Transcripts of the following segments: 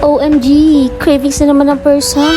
OMG, cravings na naman ng person.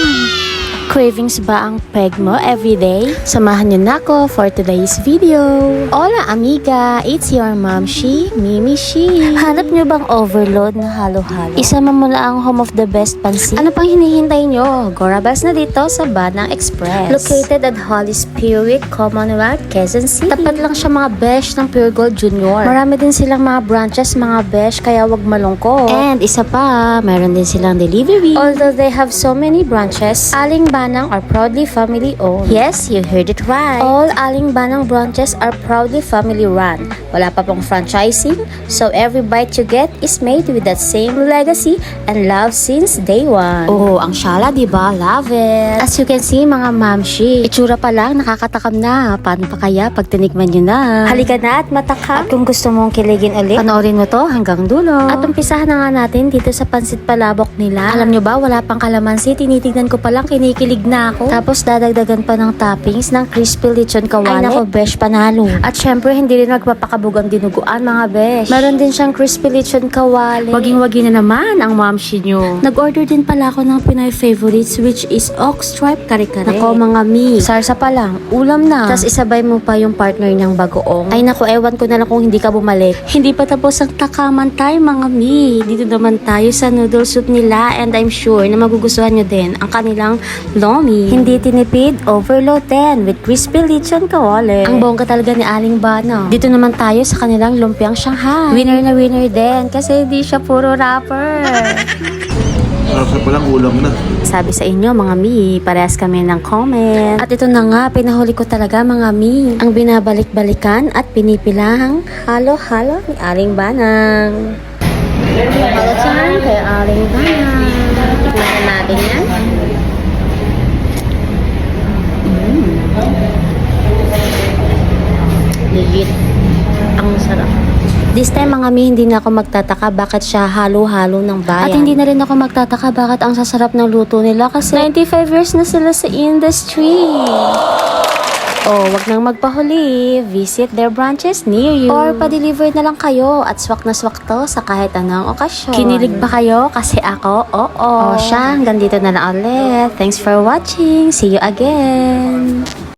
Cravings ba ang peg mo everyday? Samahan niyo na ako for today's video. Hola amiga, it's your mom Shi, Mimi Shi. Hanap niyo bang overload na halo-halo? Isama mo na ang home of the best pansit. Ano pang hinihintay niyo? Gorabas na dito sa Banang Express. Located at Holy Spirit, Commonwealth, Quezon City. Tapat lang siya mga besh ng Pure Gold Junior. Marami din silang mga branches, mga besh, kaya wag malungkot. And isa pa, meron din silang delivery. Although they have so many branches, Aling Banang are proudly family owned. Yes, you heard it right. All Aling Banang branches are proudly family run. Wala pa pong franchising, so every bite you get is made with that same legacy and love since day one. Oh, ang syala, diba? Love it. As you can see, mga mamshi, itsura pa lang nakakatakam na. Paano pa kaya pag tinikman nyo na? Halika na at matakam. At kung gusto mong kiligin ulit, panoorin mo to hanggang dulo. At umpisahan na nga natin dito sa pansit palabok nila. Alam nyo ba, wala pang kalamansi. Tinitignan ko pa lang, kinikilig na ako. Tapos dadagdagan pa ng toppings ng crispy lechon kawali. Ay nako, besh, panalo. At syempre, hindi rin magpapakabog ang dinuguan, mga besh. Meron din siyang crispy lechon kawali. Waging-wagi na naman ang mamshi nyo. Nag-order din pala ako ng Pinoy favorites, which is ox stripe kare-kare. Nako mga mi, sarsa pa lang, ulam na. Tapos isabay mo pa yung partner niyang bagoong. Ay nako, ewan ko na lang kung hindi ka bumalik. Hindi pa tapos ang takaman tayo, mga mi. Dito naman tayo sa noodle soup nila, and I'm sure na magugustuhan nyo din ang kanilang lomi. Hindi tinipid, overload din with crispy lechon kawali. Ang bongga talaga ni Aling Banang. Dito naman tayo sa kanilang lumpiang Shanghai. Winner na winner din kasi di siya puro wrapper. Sarap pa lang, ulam na. Sabi sa inyo mga mi, parehas kami ng comment. At ito na nga, pinahuli ko talaga mga mi. Ang binabalik-balikan at pinipilahang halo-halo ni Aling Banang. Halo time kay Aling Banang. Tikman na natin yan. Legit. Ang sarap. This time mga mi, hindi na ako magtataka bakit siya halo-halo ng bayan. At hindi na rin ako magtataka bakit ang sasarap ng luto nila kasi 95 years na sila sa industry. Oh, wag nang magpahuli. Visit their branches near you. Or pa-deliver na lang kayo at swak na swak to sa kahit anong okasyon. Kinilig ba kayo? Kasi ako, oo. O siya, hanggang dito na lang ulit. Thanks for watching. See you again.